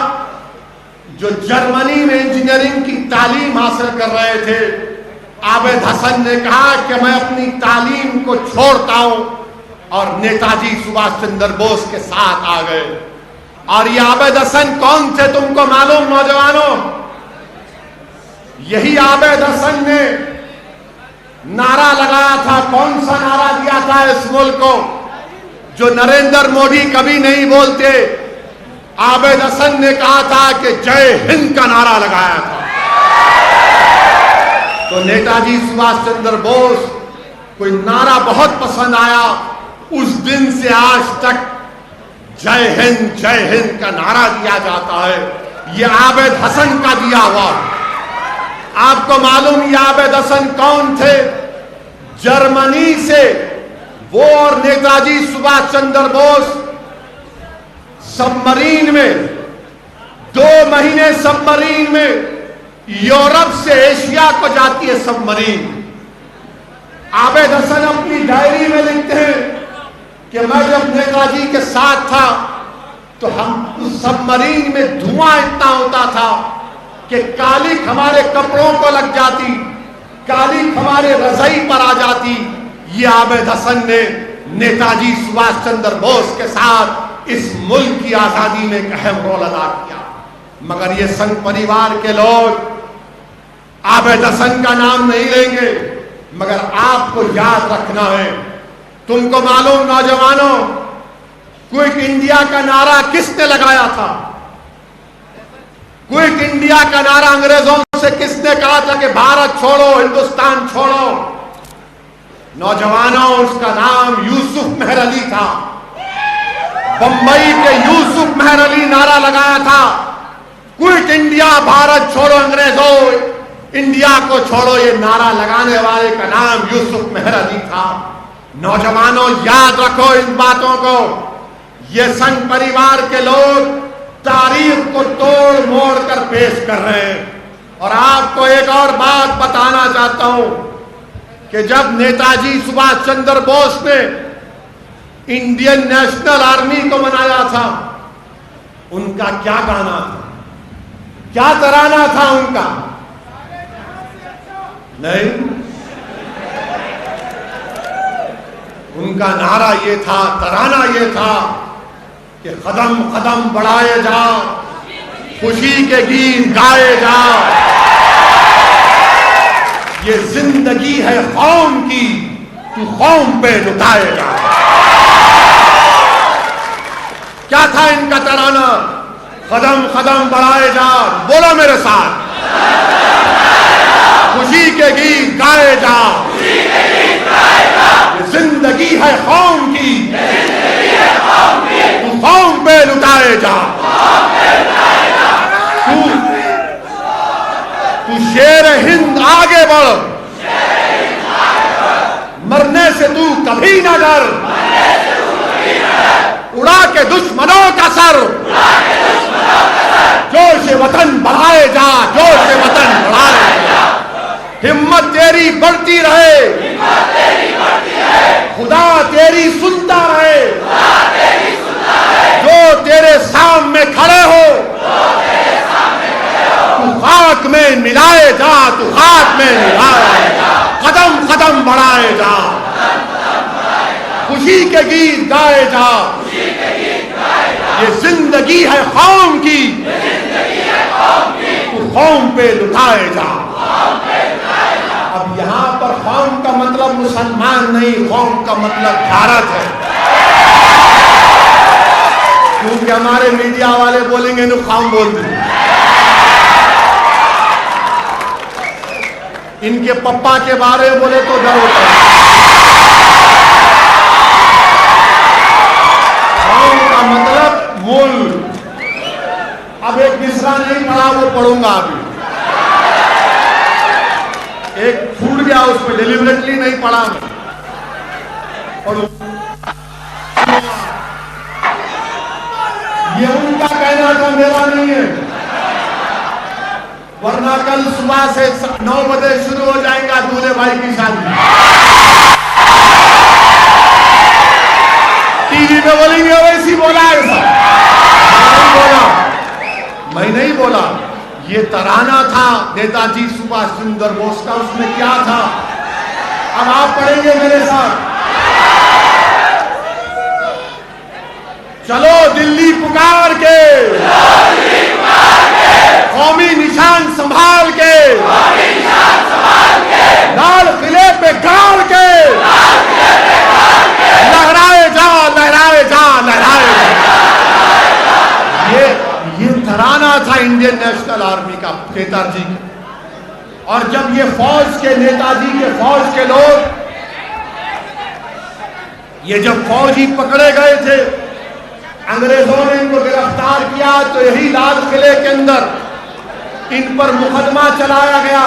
جو جرمنی میں انجینئرنگ کی تعلیم حاصل کر رہے تھے. عابد حسن نے کہا کہ میں اپنی تعلیم کو چھوڑتا ہوں، اور نیتا جی سبھاش چندر بوس کے ساتھ آ گئے. اور یہ عابد حسن کون تھے تم کو معلوم نوجوانوں؟ یہی عابد حسن نے نعرہ لگایا تھا. کون سا نعرہ دیا تھا اس ملک کو جو نریندر مودی کبھی نہیں بولتے؟ عابد حسن نے کہا تھا کہ جے ہند کا نعرہ لگایا تھا. تو نیتا جی سبھاش چندر بوس کو نعرہ بہت پسند آیا. اس دن سے آج تک جے ہند کا نعرہ دیا جاتا ہے. یہ عابد حسن کا دیا ہوا. آپ کو معلوم یہ عابد حسن کون تھے؟ جرمنی سے وہ اور نیتا جی سبھاش چندر بوس سب مرین میں 2 مہینے سب مرین میں یورپ سے ایشیا کو جاتی ہے سب مرین. عابد حسن اپنی ڈائری میں لکھتے ہیں کہ میں جب نیتا جی کے ساتھ تھا تو ہم اس سب مرین میں دھواں اتنا ہوتا تھا کہ کالک ہمارے کپڑوں کو لگ جاتی، کالک ہمارے رضائی پر آ جاتی. یہ عابد حسن نے نیتا جی سبھاش چندر بوس کے ساتھ اس ملک کی آزادی میں ایک اہم رول ادا کیا. مگر یہ سنگھ پریوار کے لوگ عابد حسن کا نام نہیں لیں گے. مگر آپ کو یاد رکھنا ہے، تم کو معلوم نوجوانوں، کوئٹ انڈیا کا نعرہ کس نے لگایا تھا؟ کوئٹ انڈیا کا نعرہ انگریزوں سے کس نے کہا تھا کہ بھارت چھوڑو ہندوستان چھوڑو؟ نوجوانوں، اس کا نام یوسف مہر علی تھا. بمبئی کے یوسف مہر علی نعرہ لگایا تھا کوئٹ انڈیا بھارت چھوڑو انگریزوں انڈیا کو چھوڑو. یہ نعرہ لگانے والے کا نام یوسف مہر علی تھا. نوجوانوں یاد رکھو ان باتوں کو. یہ سنگھ پریوار کے لوگ تاریخ کو توڑ موڑ کر پیش کر رہے ہیں. اور آپ کو ایک اور بات بتانا چاہتا ہوں کہ جب نیتا جی سبھاش چندر بوس نے انڈین نیشنل آرمی کو بنایا تھا، ان کا کیا گانا تھا، کیا ترانہ تھا ان کا؟ نہیں، ان کا نعرہ یہ تھا، ترانہ یہ تھا کہ قدم قدم بڑھائے جا، خوشی کے گیت گائے جا، یہ زندگی ہے قوم کی، تو قوم پہ لٹائے جا۔ کیا تھا ان کا ترانہ؟ قدم قدم بڑھائے جا، بولو میرے ساتھ، خوشی کے گیت گائے جا، یہ زندگی ہے قوم کی، تو قوم پہ لٹائے جا، تو شیر ہند آگے بڑھ، مرنے سے تو کبھی نہ ڈر، اڑا کے دشمنوں کا سر، جوش وطن بڑھائے جا، جوش وطن بڑھائے جا، ہمت تیری بڑھتی رہے، خدا تیری سنتا رہے، جو تیرے سامنے کھڑے ہو تو خاک میں ملائے جا، تو خاک میں ملائے جا، قدم قدم بڑھائے جا، خوشی کے گیت گائے جا، یہ زندگی ہے قوم کی، تو قوم پہ لٹائے جا۔ اب یہاں پر قوم کا مطلب مسلمان نہیں، قوم کا مطلب بھارت ہے، کیونکہ ہمارے میڈیا والے بولیں گے انہوں قوم بول دیں، ان کے پپا کے بارے میں بولے تو ڈر ہوتا ہے۔ قوم کا مطلب ملک۔ اب ایک مصرع نہیں پڑھا، وہ پڑھوں گا ابھی، ایک چھوٹ گیا اس میں، ڈیلیبریٹلی نہیں پڑھا میں، پڑھوں۔ یہ ان کا کہنا تھا، میرا نہیں ہے، ورنہ کل صبح سے 9 بجے شروع ہو جائیں گا دولہے بھائی کی شادی، ٹی وی میں بولیں گے ویسی بولا ایسا، میں نہیں بولا، یہ ترانہ تھا نیتا جی سبھاش چندر بوس کا، اس میں کیا تھا؟ اب آپ پڑھیں گے میرے ساتھ، چلو دلی پکار کے، قومی نشان سنبھال کے، لال قلعے پہ گاڑ کے، لہرائے جا لہرائے جا لہرائے جا۔ یہ ترانہ تھا انڈین نیشنل آرمی کا، کیتر جی کا۔ اور جب یہ فوج کے نیتا جی کے فوج کے لوگ، یہ جب فوجی پکڑے گئے تھے، انگریزوں نے ان کو گرفتار کیا، تو یہی لال قلعے کے اندر ان پر مقدمہ چلایا گیا۔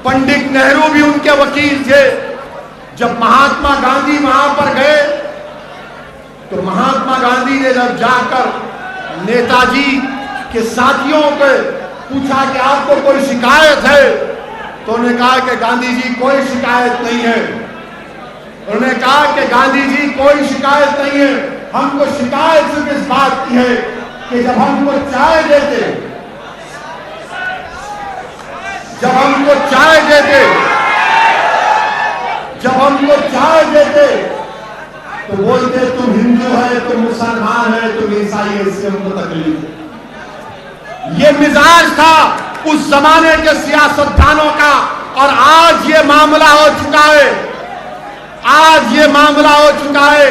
پنڈت نہرو بھی ان کے وکیل تھے۔ جب مہاتما گاندھی وہاں پر گئے تو مہاتما گاندھی نے جب جا کر نیتا جی کے ساتھیوں کو پوچھا کہ آپ کو کوئی شکایت ہے، تو انہوں نے کہا کہ گاندھی جی کوئی شکایت نہیں ہے۔ انہوں نے کہا کہ گاندھی جی کوئی شکایت نہیں ہے، ہم کو شکایت صرف اس بات کی ہے کہ جب ہم کو چائے دیتے، جب ہم کو چائے دیتے تو بولتے تم ہندو ہے، تم مسلمان ہے، تم عیسائی ہے، اس سے ہم کو تکلیف ہے۔ یہ مزاج تھا اس زمانے کے سیاستدانوں کا، اور آج یہ معاملہ ہو چکا ہے، آج یہ معاملہ ہو چکا ہے۔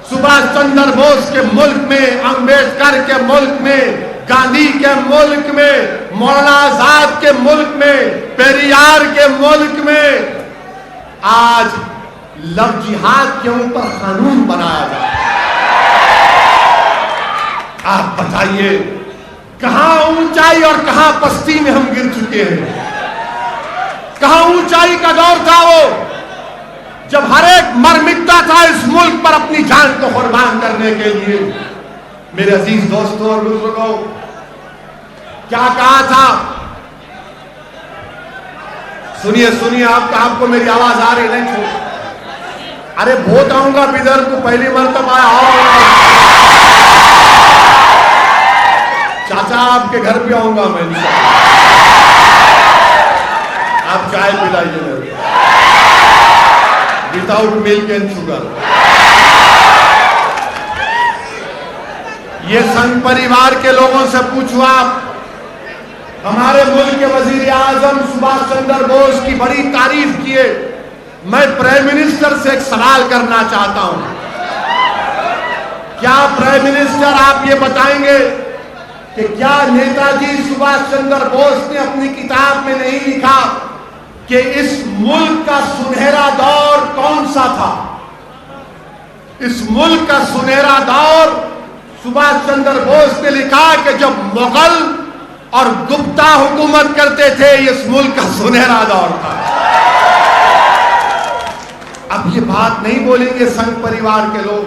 سبھاش چندر بوس کے ملک میں، امبیڈکر کے ملک میں، گاندھی کے ملک میں، مولانا آزاد کے ملک میں، پیریار کے ملک میں آج لو جہاد کے اوپر قانون بنایا جائے۔ آپ بتائیے کہاں اونچائی اور کہاں پستی میں ہم گر چکے ہیں؟ کہاں اونچائی کا دور تھا وہ جب ہر ایک مر مٹتا تھا اس ملک پر اپنی جان کو قربان کرنے کے لیے۔ میرے عزیز دوستوں اور بزرگوں، کیا کہا تھا سنیے سنیے، آپ کو میری آواز آ رہی نہیں؟ چھوڑ، ارے بھوت آؤں گا بدر کو پہلی مرتبہ چاچا آپ کے گھر پہ آؤں گا میں، آپ چائے پلائیے میرے وداؤٹ ملک اینڈ شوگر۔ یہ سنگھ پریوار کے لوگوں سے پوچھو، آپ ہمارے ملک کے وزیر اعظم سبھاش چندر بوس کی بڑی تعریف کیے، میں پرائم منسٹر سے ایک سوال کرنا چاہتا ہوں، کیا پرائم منسٹر آپ یہ بتائیں گے کہ کیا نیتا جی سبھاش چندر بوس نے اپنی کتاب میں نہیں لکھا کہ اس ملک کا سنہرا دور کون سا تھا؟ اس ملک کا سنہرا دور سبھاش چندر بوس نے لکھا کہ جب مغل اور گپتا حکومت کرتے تھے، اس ملک کا سنہرا دور تھا۔ اب یہ بات نہیں بولیں گے سنگھ پریوار کے لوگ۔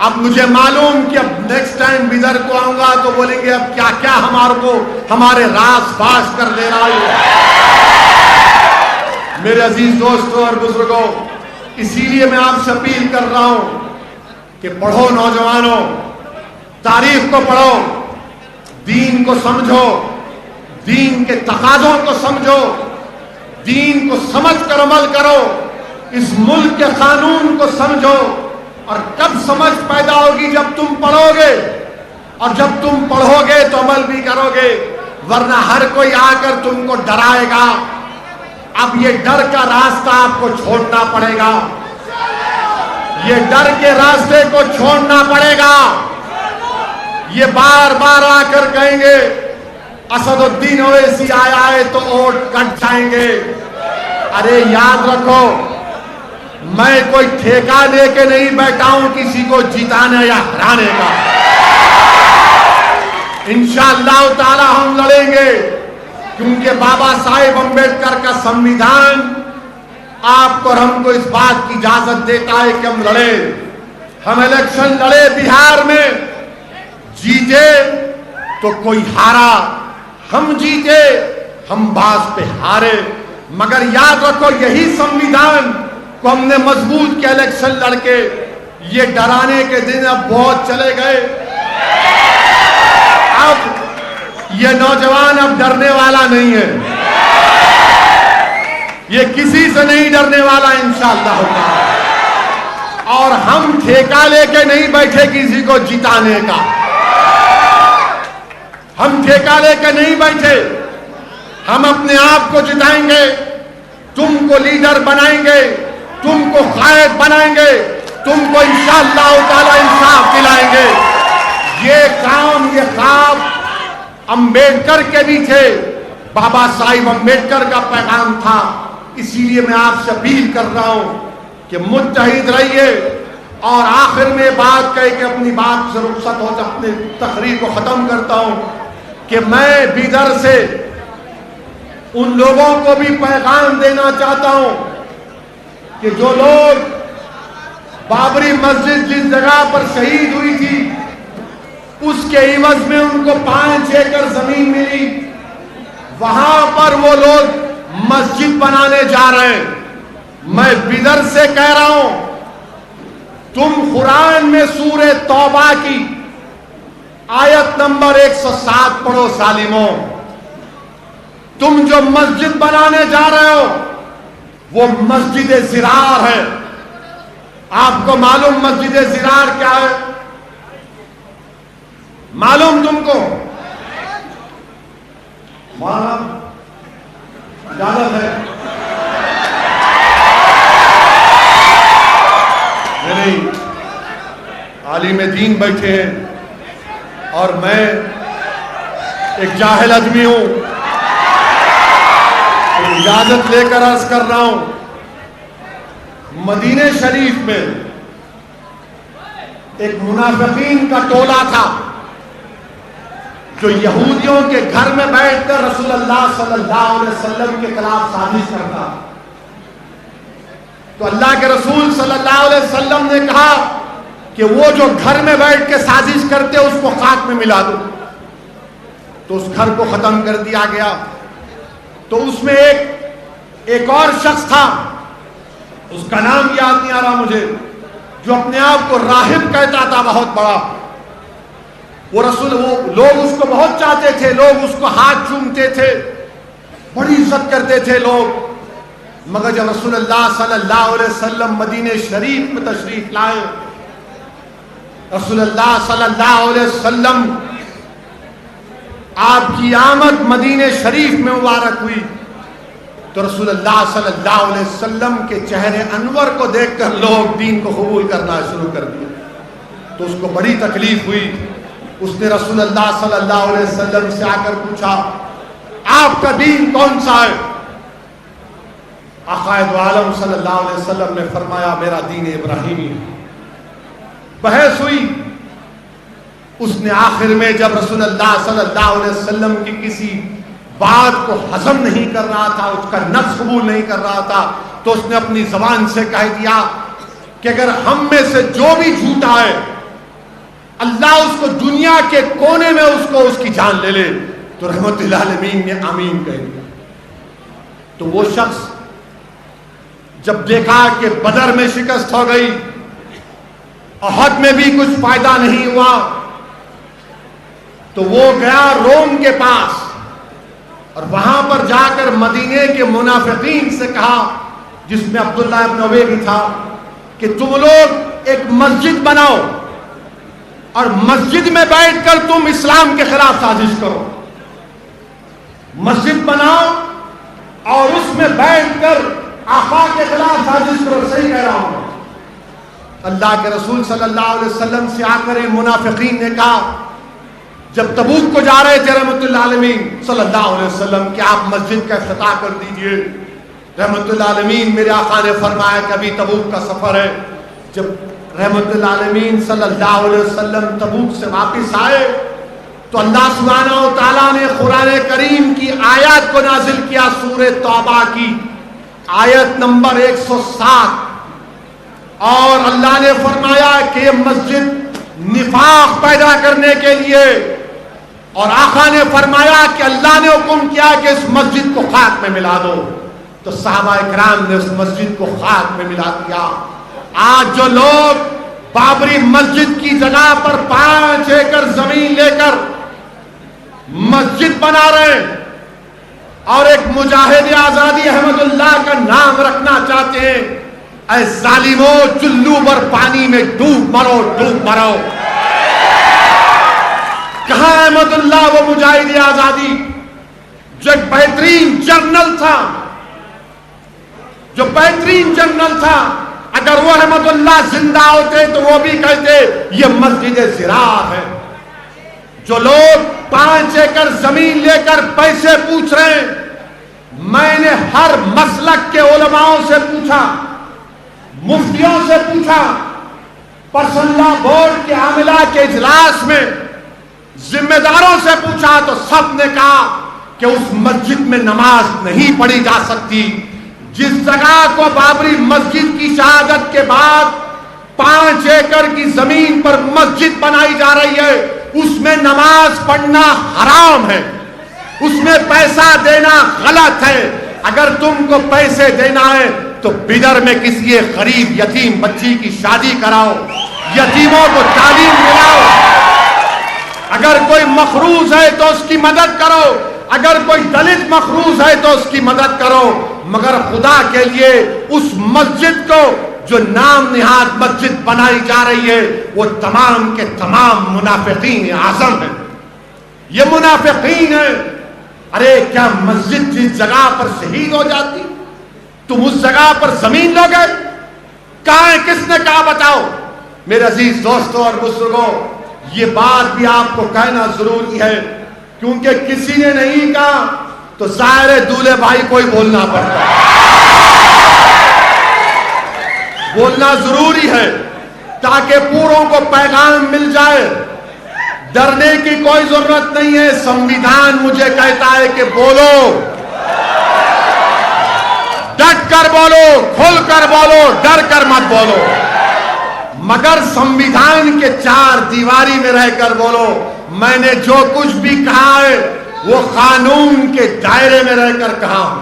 اب مجھے معلوم کہ اب نیکسٹ ٹائم بدر کو آؤں گا تو بولیں گے اب کیا کیا ہمارے راز فاش کر دے رہا ہے۔ میرے عزیز دوستوں اور بزرگوں، اسی لیے میں آپ سے اپیل کر رہا ہوں کہ پڑھو نوجوانوں، تاریخ کو پڑھو، دین کو سمجھو، دین کے تقاضوں کو سمجھو، دین کو سمجھ کر عمل کرو، اس ملک کے قانون کو سمجھو۔ اور کب سمجھ پیدا ہوگی؟ جب تم پڑھو گے، اور جب تم پڑھو گے تو عمل بھی کرو گے، ورنہ ہر کوئی آ کر تم کو ڈرائے گا۔ اب یہ ڈر کا راستہ آپ کو چھوڑنا پڑے گا، یہ ڈر کے راستے کو چھوڑنا پڑے گا۔ یہ بار بار آ کر کہیں گے اسد الدین اویسی آیا ہے تو ووٹ کٹ جائیں گے۔ ارے یاد رکھو، میں کوئی ٹھیکہ لے کے نہیں بیٹھا ہوں کسی کو جیتانے یا ہرانے کا۔ انشاءاللہ تعالی ہم لڑیں گے، کیونکہ بابا صاحب امبیڈکر کا سنویدھان آپ کو اور ہم کو اس بات کی اجازت دیتا ہے کہ ہم لڑیں۔ ہم الیکشن لڑے بہار میں، جیتے تو کوئی ہارا، ہم جیتے ہم باز پہ ہارے، مگر یاد رکھو یہی سنویدھان کو ہم نے مضبوط کیا الیکشن لڑ کے۔ یہ ڈرانے کے دن اب بہت چلے گئے، اب یہ نوجوان اب ڈرنے والا نہیں ہے، یہ کسی سے نہیں ڈرنے والا انشاءاللہ ہوگا۔ اور ہم ٹھیکہ لے کے نہیں بیٹھے کسی کو جتانے کا، ہم ٹھیکہ لے کے نہیں بیٹھے، ہم اپنے آپ کو جتائیں گے، تم کو لیڈر بنائیں گے، تم کو قائد بنائیں گے، تم کو انشاءاللہ تعالی انصاف دلائیں گے۔ یہ کام، یہ خواب امبیڈکر کے بھی تھے، بابا صاحب امبیڈکر کا پیغام تھا۔ اسی لیے میں آپ سے اپیل کر رہا ہوں کہ متحد رہیے۔ اور آخر میں بات کہہ کے اپنی بات سے رخصت ہوتا اپنی تقریر کو ختم کرتا ہوں کہ میں بیدر سے ان لوگوں کو بھی پیغام دینا چاہتا ہوں کہ جو لوگ بابری مسجد جس جگہ پر شہید ہوئی تھی، اس کے عوض میں ان کو 5 ایکڑ زمین ملی، وہاں پر وہ لوگ مسجد بنانے جا رہے ہیں۔ میں بیدر سے کہہ رہا ہوں، تم قرآن میں سورہ توبہ کی آیت نمبر 107 پڑھو ظالموں۔ تم جو مسجد بنانے جا رہے ہو وہ مسجد زرار ہے۔ آپ کو معلوم مسجد زرار کیا ہے؟ معلوم تم کو؟ مولانا اجازت ہے؟ نہیں، عالم دین بیٹھے ہیں اور میں ایک جاہل آدمی ہوں، اجازت لے کر عرض کر رہا ہوں۔ مدینہ شریف میں ایک منافقین کا ٹولہ تھا جو یہودیوں کے گھر میں بیٹھ کر رسول اللہ صلی اللہ علیہ وسلم کے خلاف سازش کرتا۔ تو اللہ کے رسول صلی اللہ علیہ وسلم نے کہا کہ وہ جو گھر میں بیٹھ کے سازش کرتے اس کو خاک میں ملا دو۔ تو اس گھر کو ختم کر دیا گیا۔ تو اس میں ایک ایک اور شخص تھا، اس کا نام یاد نہیں آ رہا مجھے، جو اپنے آپ کو راہب کہتا تھا، بہت بڑا، وہ لوگ اس کو بہت چاہتے تھے، لوگ اس کو ہاتھ چومتے تھے، بڑی عزت کرتے تھے لوگ، مگر جب رسول اللہ صلی اللہ علیہ وسلم مدینہ شریف میں تشریف لائے، رسول اللہ صلی اللہ علیہ وسلم آپ کی آمد مدینہ شریف میں مبارک ہوئی تو رسول اللہ صلی اللہ علیہ وسلم کے چہرے انور کو دیکھ کر لوگ دین کو قبول کرنا شروع کر دیا، تو اس کو بڑی تکلیف ہوئی۔ اس نے رسول اللہ صلی اللہ علیہ وسلم سے آ کر پوچھا، آپ کا دین کون سا ہے؟ آقا دو عالم صلی اللہ علیہ وسلم نے فرمایا، میرا دین ابراہیمی ہے۔ بحث ہوئی، اس نے آخر میں جب رسول اللہ صلی اللہ علیہ وسلم کی کسی بات کو ہضم نہیں کر رہا تھا، اس کا نفس قبول نہیں کر رہا تھا، تو اس نے اپنی زبان سے کہہ دیا کہ اگر ہم میں سے جو بھی جھوٹا ہے، اللہ اس کو دنیا کے کونے میں اس کی جان لے لے، تو رحمت للعالمین نے آمین کہہ دیا۔ تو وہ شخص جب دیکھا کہ بدر میں شکست ہو گئی، احد میں بھی کچھ فائدہ نہیں ہوا، تو وہ گیا روم کے پاس اور وہاں پر جا کر مدینے کے منافقین سے کہا، جس میں عبداللہ ابن ابی بھی تھا، کہ تم لوگ ایک مسجد بناؤ اور مسجد میں بیٹھ کر تم اسلام کے خلاف سازش کرو، مسجد بناؤ اور اس میں بیٹھ کر آقا کے خلاف سازش کرو۔ صحیح کہہ رہا ہوں۔ اللہ کے رسول صلی اللہ علیہ وسلم سے آ کر منافقین نے کہا، جب تبوک کو جا رہے تھے رحمت اللہ عالمین صلی اللہ علیہ وسلم کہ آپ مسجد کا افتتاح کر دیجئے، رحمت اللہ عالمین میرے آقا نے فرمایا کہ ابھی تبوک کا سفر ہے۔ جب رحمت اللہ عالمین صلی اللہ علیہ وسلم تبوک سے واپس آئے تو اللہ سبحانہ و تعالیٰ نے قرآن کریم کی آیات کو نازل کیا، سورہ توبہ کی آیت نمبر 107، اور اللہ نے فرمایا کہ یہ مسجد نفاق پیدا کرنے کے لیے، اور آقا نے فرمایا کہ اللہ نے حکم کیا کہ اس مسجد کو خاک میں ملا دو، تو صحابہ کرام نے اس مسجد کو خاک میں ملا دیا۔ آج جو لوگ بابری مسجد کی جگہ پر 5 ایکڑ زمین لے کر مسجد بنا رہے ہیں اور ایک مجاہد آزادی احمد اللہ کا نام رکھنا چاہتے ہیں، اے ظالموں، چلو بر پانی میں ڈوب مرو، ڈوب مرو۔ کہاں احمد اللہ وہ مجاہد آزادی جو ایک بہترین جنرل تھا، جو بہترین جنرل تھا؟ اگر وہ احمد اللہ زندہ ہوتے تو وہ بھی کہتے یہ مسجد زراعت ہے۔ جو لوگ 5 ایکڑ زمین لے کر پیسے پوچھ رہے ہیں، میں نے ہر مسلک کے علماء سے پوچھا، مفتیوں سے پوچھا، پرسنل لا بورڈ کے عاملہ کے اجلاس میں ذمہ داروں سے پوچھا، تو سب نے کہا کہ اس مسجد میں نماز نہیں پڑھی جا سکتی۔ جس جگہ کو بابری مسجد کی شہادت کے بعد 5 ایکڑ کی زمین پر مسجد بنائی جا رہی ہے، اس میں نماز پڑھنا حرام ہے، اس میں پیسہ دینا غلط ہے۔ اگر تم کو پیسے دینا ہے تو بدر میں کسی غریب یتیم بچی کی شادی کراؤ، یتیموں کو تعلیم دلاؤ، اگر کوئی مخروض ہے تو اس کی مدد کرو، اگر کوئی دلت مخروض ہے تو اس کی مدد کرو، مگر خدا کے لیے اس مسجد کو جو نام نہاد مسجد بنائی جا رہی ہے وہ تمام کے تمام منافقین اعظم ہیں۔ یہ منافقین ہیں۔ ارے کیا مسجد جس جگہ پر شہید ہو جاتی تم اس جگہ پر زمین لو گے؟ کہاں ہے؟ کس نے کہا؟ بتاؤ میرے عزیز دوستوں اور بزرگوں، یہ بات بھی آپ کو کہنا ضروری ہے، کیونکہ کسی نے نہیں کہا تو ظاہر ہے دولہے بھائی کو ہی بولنا پڑتا ہے۔ بولنا ضروری ہے تاکہ پوروں کو پیغام مل جائے۔ ڈرنے کی کوئی ضرورت نہیں ہے، سنویدھان مجھے کہتا ہے کہ بولو، ڈٹ کر بولو، کھل کر بولو، ڈر کر مت بولو، مگر سنویدھان کے 4 دیواری میں رہ کر بولو۔ میں نے جو کچھ بھی کہا ہے وہ قانون کے دائرے میں رہ کر کہا ہوں۔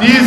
30